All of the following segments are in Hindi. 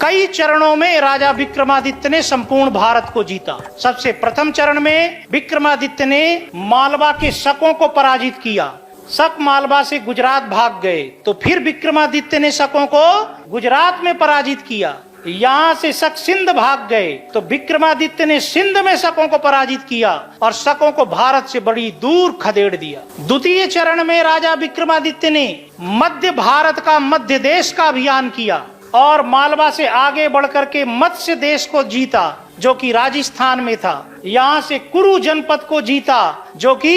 कई चरणों में राजा विक्रमादित्य ने संपूर्ण भारत को जीता। सबसे प्रथम चरण में विक्रमादित्य ने मालवा के शकों को पराजित किया। शक मालवा से गुजरात भाग गए, तो फिर विक्रमादित्य ने शकों को गुजरात में पराजित किया। यहाँ से शक सिंध भाग गए, तो विक्रमादित्य ने सिंध में शकों को पराजित किया और शकों को भारत से बड़ी दूर खदेड़ दिया। द्वितीय चरण में राजा विक्रमादित्य ने मध्य भारत का मध्य देश का अभियान किया और मालवा से आगे बढ़कर के मत्स्य देश को जीता, जो कि राजस्थान में था। यहाँ से कुरु जनपद को जीता, जो कि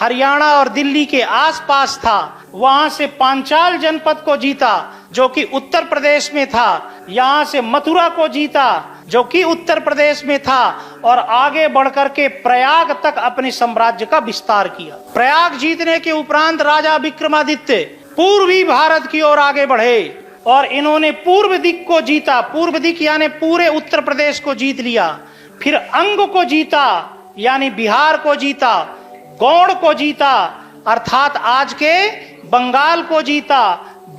हरियाणा और दिल्ली के आसपास था। वहां से पांचाल जनपद को जीता, जो कि उत्तर प्रदेश में था। यहाँ से मथुरा को जीता, जो कि उत्तर प्रदेश में था, और आगे बढ़कर के प्रयाग तक अपने साम्राज्य का विस्तार किया। प्रयाग जीतने के उपरांत राजा विक्रमादित्य पूर्वी भारत की ओर आगे बढ़े और इन्होंने पूर्व दिक को जीता। पूर्व दिक यानी पूरे उत्तर प्रदेश को जीत लिया। फिर अंग को जीता, यानी बिहार को जीता। गौड़ को जीता, अर्थात आज के बंगाल को जीता।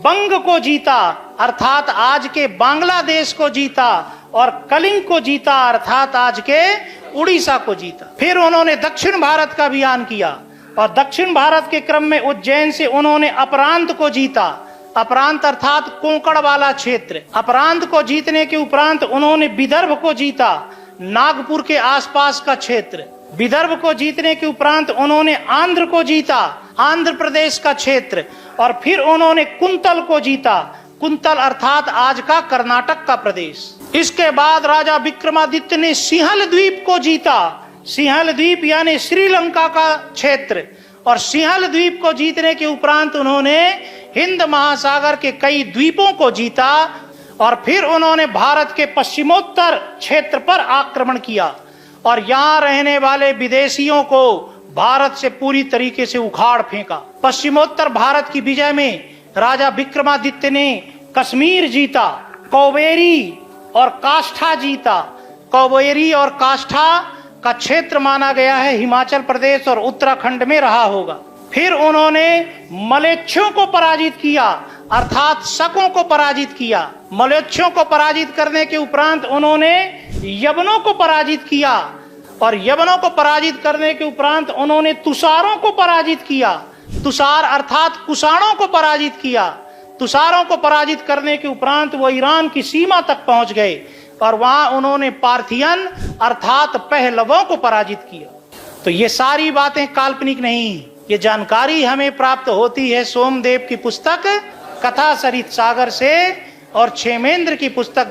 बंग को जीता, अर्थात आज के बांग्लादेश को जीता। और कलिंग को जीता, अर्थात आज के उड़ीसा को जीता। फिर उन्होंने दक्षिण भारत का अभियान किया और दक्षिण भारत के क्रम में उज्जैन से उन्होंने अपरांत को जीता। अपरांत अर्थात कोंकण वाला क्षेत्र। अपरांत को जीतने के उपरांत उन्होंने विदर्भ को जीता, नागपुर के आसपास का क्षेत्र। विदर्भ को जीतने के उपरांत उन्होंने आंध्र को जीता, आंध्र प्रदेश का क्षेत्र। और फिर उन्होंने कुंतल को जीता। कुंतल अर्थात आज का कर्नाटक का प्रदेश। इसके बाद राजा विक्रमादित्य ने सिंहल द्वीप को जीता। सिंहल द्वीप यानी श्रीलंका का क्षेत्र। और सिंहल द्वीप को जीतने के उपरांत उन्होंने हिंद महासागर के कई द्वीपों को जीता। और फिर उन्होंने भारत के पश्चिमोत्तर क्षेत्र पर आक्रमण किया और यहाँ रहने वाले विदेशियों को भारत से पूरी तरीके से उखाड़ फेंका। पश्चिमोत्तर भारत की विजय में राजा विक्रमादित्य ने कश्मीर जीता, कावेरी और काष्ठा जीता। कावेरी और काष्ठा का क्षेत्र माना गया है हिमाचल प्रदेश और उत्तराखंड में रहा होगा। फिर उन्होंने मलेच्छों को पराजित किया, अर्थात शकों को पराजित किया। मलेच्छों को पराजित करने के उपरांत उन्होंने यवनों को पराजित किया और यवनों को पराजित करने के उपरांत उन्होंने तुषारों को पराजित किया। तुषार अर्थात कुषाणों को पराजित किया। तुषारों को पराजित करने के उपरांत वो ईरान की सीमा तक पहुंच गए और वहां उन्होंने पार्थियन अर्थात पहलवों को पराजित किया। तो ये सारी बातें काल्पनिक नहीं, ये जानकारी हमें प्राप्त होती है सोमदेव की पुस्तक कथा सरित सागर से और क्षेमेंद्र की पुस्तक